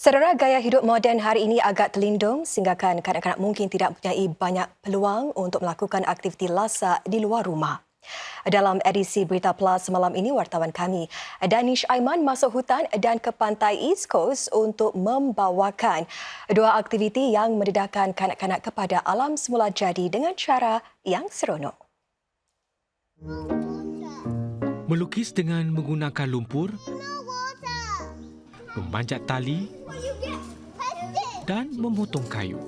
Saudara, gaya hidup moden hari ini agak terlindung sehinggakan kanak-kanak mungkin tidak mempunyai banyak peluang untuk melakukan aktiviti lasak di luar rumah. Dalam edisi Berita Plus semalam ini, wartawan kami Danish Aiman masuk hutan dan ke pantai East Coast untuk membawakan dua aktiviti yang mendedahkan kanak-kanak kepada alam semula jadi dengan cara yang seronok. Melukis dengan menggunakan lumpur, memanjat tali dan memotong kayu.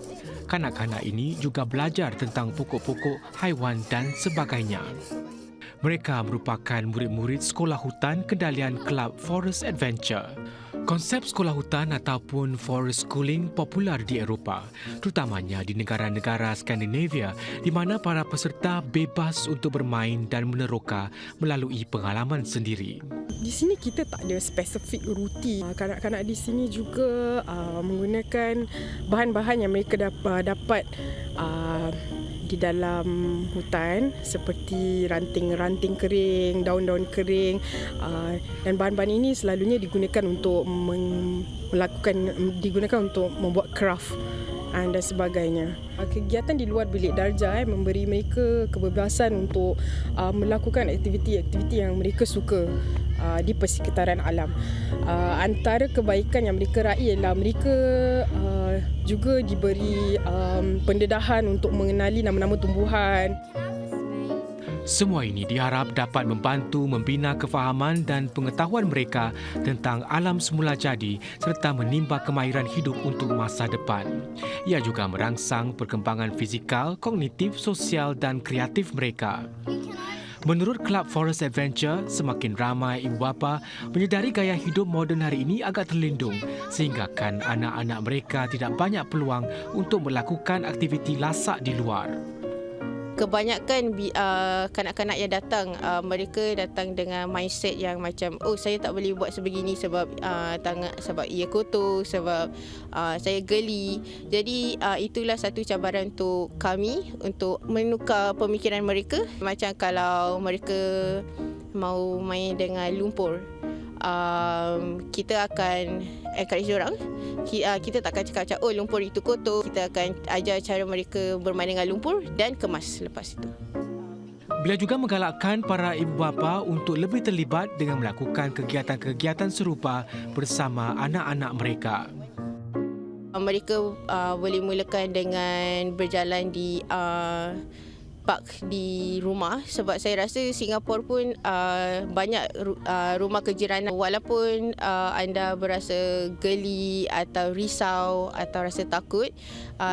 Kanak-kanak ini juga belajar tentang pokok-pokok, haiwan dan sebagainya. Mereka merupakan murid-murid Sekolah Hutan Kendalian Kelab Forest Adventure. Konsep sekolah hutan ataupun forest schooling popular di Eropah, terutamanya di negara-negara Skandinavia di mana para peserta bebas untuk bermain dan meneroka melalui pengalaman sendiri. Di sini kita tak ada spesifik rutin. Kanak-kanak di sini juga menggunakan bahan-bahan yang mereka dapat di dalam hutan seperti ranting-ranting kering, daun-daun kering, dan bahan-bahan ini selalunya digunakan untuk membuat craft dan sebagainya. Kegiatan di luar bilik darjah memberi mereka kebebasan untuk melakukan aktiviti-aktiviti yang mereka suka di persekitaran alam. Antara kebaikan yang mereka raih ialah mereka juga diberi pendedahan untuk mengenali nama-nama tumbuhan. Semua ini diharap dapat membantu membina kefahaman dan pengetahuan mereka tentang alam semula jadi serta menimba kemahiran hidup untuk masa depan. Ia juga merangsang perkembangan fizikal, kognitif, sosial dan kreatif mereka. Menurut Kelab Forest Adventure, semakin ramai ibu bapa menyedari gaya hidup moden hari ini agak terlindung sehinggakan anak-anak mereka tidak banyak peluang untuk melakukan aktiviti lasak di luar. Kebanyakan kanak-kanak yang datang, mereka datang dengan mindset yang macam, saya tak boleh buat sebegini sebab sebab ia kotor, sebab saya geli. Jadi itulah satu cabaran untuk kami untuk menukar pemikiran mereka. Macam kalau mereka mau main dengan lumpur, kita akan encourage orang. Kita tak akan cakap lumpur itu kotor. Kita akan ajar cara mereka bermain dengan lumpur dan kemas lepas itu. Beliau juga menggalakkan para ibu bapa untuk lebih terlibat dengan melakukan kegiatan-kegiatan serupa bersama anak-anak mereka. Mereka boleh mulakan dengan berjalan di park di rumah sebab saya rasa Singapura pun banyak rumah kejiranan. Walaupun anda berasa geli atau risau atau rasa takut,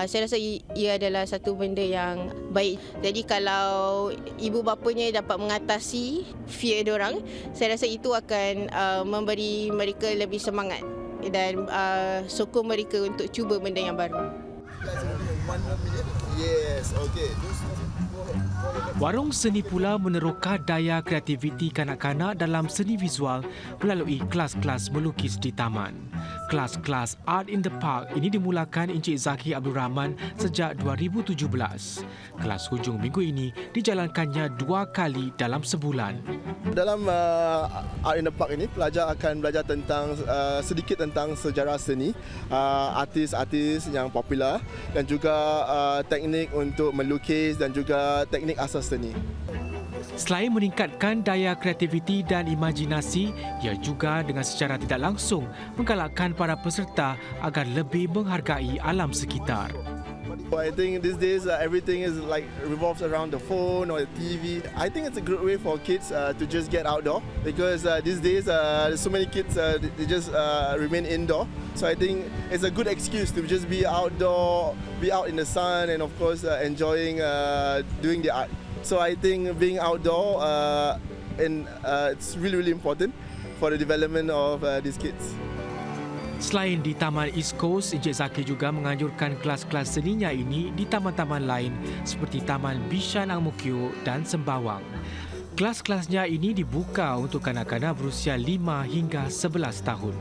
saya rasa ia adalah satu benda yang baik. Jadi kalau ibu bapanya dapat mengatasi fear diorang, saya rasa itu akan memberi mereka lebih semangat dan sokong mereka untuk cuba benda yang baru. Yes, okay. Warung seni pula meneroka daya kreativiti kanak-kanak dalam seni visual melalui kelas-kelas melukis di taman. Kelas-kelas Art in the Park ini dimulakan Encik Zaki Abdul Rahman sejak 2017. Kelas hujung minggu ini dijalankannya 2 kali dalam sebulan. Dalam Art in the Park ini, pelajar akan belajar tentang sedikit tentang sejarah seni, artis-artis yang popular dan juga teknik untuk melukis dan juga teknik asas seni. Selain meningkatkan daya kreativiti dan imajinasi, ia juga dengan secara tidak langsung menggalakkan para peserta agar lebih menghargai alam sekitar. I think these days everything is like revolves around the phone or the TV. I think it's a great way for kids to just get outdoor because these days so many kids they just remain indoor. So I think it's a good excuse to just be outdoor, be out in the sun and of course enjoying doing the art. So I think being outdoor it's really important for the development of these kids. Selain di Taman East Coast, Encik Zaki juga menganjurkan kelas-kelas seninya ini di taman-taman lain seperti Taman Bishan Ang Mo Kio dan Sembawang. Kelas-kelasnya ini dibuka untuk kanak-kanak berusia 5 hingga 11 tahun.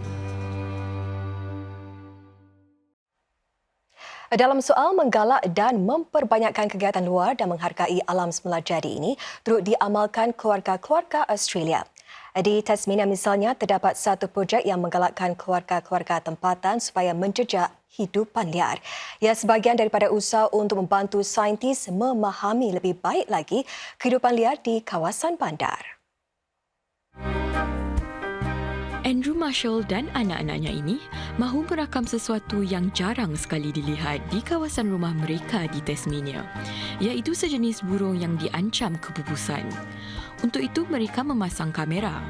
Dalam soal menggalak dan memperbanyakkan kegiatan luar dan menghargai alam semula jadi ini turut diamalkan keluarga-keluarga Australia. Di Tasmania misalnya, terdapat satu projek yang menggalakkan keluarga-keluarga tempatan supaya menjejak hidupan liar. Ia sebahagian daripada usaha untuk membantu saintis memahami lebih baik lagi kehidupan liar di kawasan bandar. Andrew Marshall dan anak-anaknya ini mahu merakam sesuatu yang jarang sekali dilihat di kawasan rumah mereka di Tasmania, iaitu sejenis burung yang diancam kepupusan. Untuk itu, mereka memasang kamera.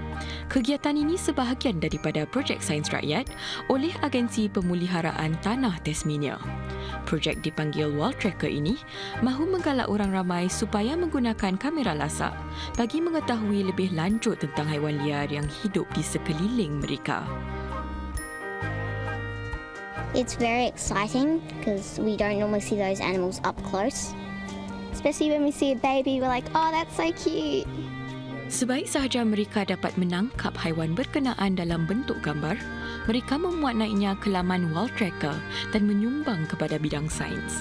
Kegiatan ini sebahagian daripada projek sains rakyat oleh Agensi Pemuliharaan Tanah Tasmania. Projek dipanggil Wild Tracker ini mahu menggalak orang ramai supaya menggunakan kamera lasak bagi mengetahui lebih lanjut tentang haiwan liar yang hidup di sekeliling mereka. It's very exciting because we don't normally see those animals up close. Especially when we see a baby, we're like, oh, that's so cute. Sebaik sahaja mereka dapat menangkap haiwan berkenaan dalam bentuk gambar, mereka memuat naiknya ke laman Wild Tracker dan menyumbang kepada bidang sains.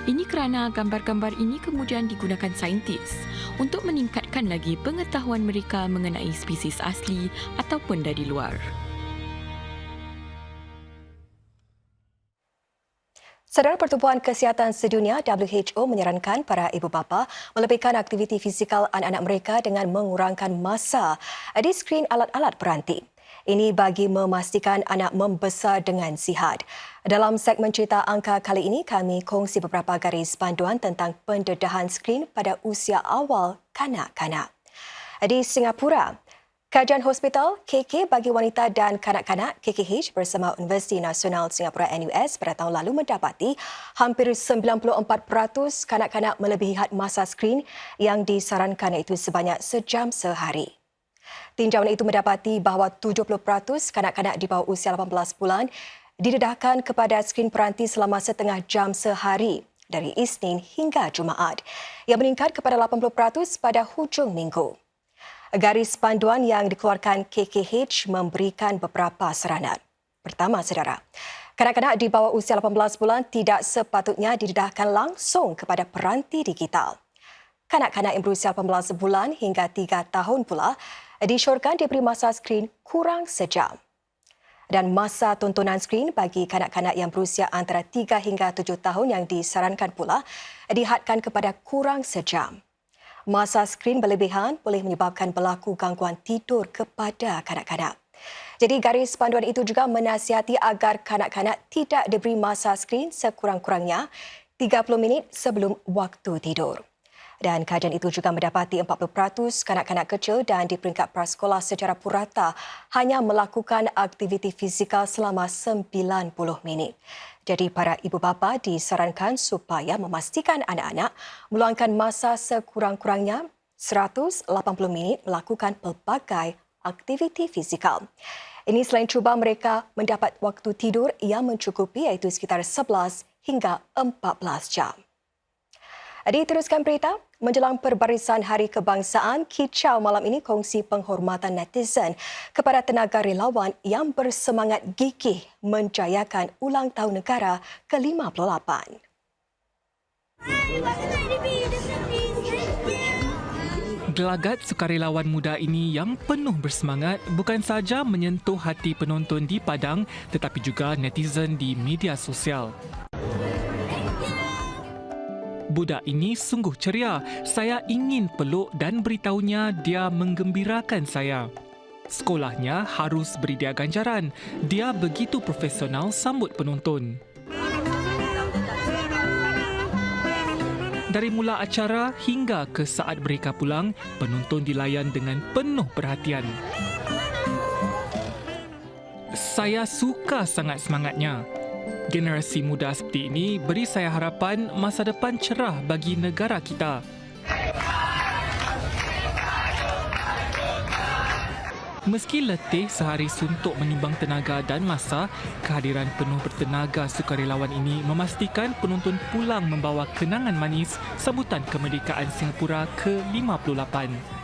Ini kerana gambar-gambar ini kemudian digunakan saintis untuk meningkatkan lagi pengetahuan mereka mengenai spesies asli ataupun dari luar. Saudara, Pertubuhan Kesihatan Sedunia WHO menyarankan para ibu bapa melebihkan aktiviti fizikal anak-anak mereka dengan mengurangkan masa di skrin alat-alat peranti. Ini bagi memastikan anak membesar dengan sihat. Dalam segmen cerita angka kali ini, kami kongsi beberapa garis panduan tentang pendedahan skrin pada usia awal kanak-kanak. Di Singapura, kajian hospital KK bagi wanita dan kanak-kanak KKH bersama Universiti Nasional Singapura NUS pada tahun lalu mendapati hampir 94% kanak-kanak melebihi had masa skrin yang disarankan, iaitu sebanyak sejam sehari. Tinjauan itu mendapati bahawa 70% kanak-kanak di bawah usia 18 bulan didedahkan kepada skrin peranti selama setengah jam sehari dari Isnin hingga Jumaat, yang meningkat kepada 80% pada hujung minggu. Garis panduan yang dikeluarkan KKH memberikan beberapa saranan. Pertama, saudara, kanak-kanak di bawah usia 18 bulan tidak sepatutnya didedahkan langsung kepada peranti digital. Kanak-kanak yang berusia 18 bulan hingga 3 tahun pula disyorkan diberi masa skrin kurang sejam. Dan masa tontonan skrin bagi kanak-kanak yang berusia antara 3 hingga 7 tahun yang disarankan pula dihadkan kepada kurang sejam. Masa skrin berlebihan boleh menyebabkan berlaku gangguan tidur kepada kanak-kanak. Jadi garis panduan itu juga menasihati agar kanak-kanak tidak diberi masa skrin sekurang-kurangnya 30 minit sebelum waktu tidur. Dan kajian itu juga mendapati 40% kanak-kanak kecil dan di peringkat prasekolah secara purata hanya melakukan aktiviti fizikal selama 90 minit. Jadi para ibu bapa disarankan supaya memastikan anak-anak meluangkan masa sekurang-kurangnya 180 minit melakukan pelbagai aktiviti fizikal. Ini selain cuba mereka mendapat waktu tidur yang mencukupi, iaitu sekitar 11 hingga 14 jam. Diteruskan berita, menjelang perbarisan Hari Kebangsaan, kicau malam ini kongsi penghormatan netizen kepada tenaga relawan yang bersemangat gigih menjayakan ulang tahun negara ke-58. Gelagat sukarelawan muda ini yang penuh bersemangat bukan sahaja menyentuh hati penonton di padang tetapi juga netizen di media sosial. Budak ini sungguh ceria. Saya ingin peluk dan beritahunya dia menggembirakan saya. Sekolahnya harus beri dia ganjaran. Dia begitu profesional sambut penonton. Dari mula acara hingga ke saat mereka pulang, penonton dilayan dengan penuh perhatian. Saya suka sangat semangatnya. Generasi muda seperti ini beri saya harapan masa depan cerah bagi negara kita. Meski letih sehari suntuk menyumbang tenaga dan masa, kehadiran penuh bertenaga sukarelawan ini memastikan penonton pulang membawa kenangan manis sambutan kemerdekaan Singapura ke-58.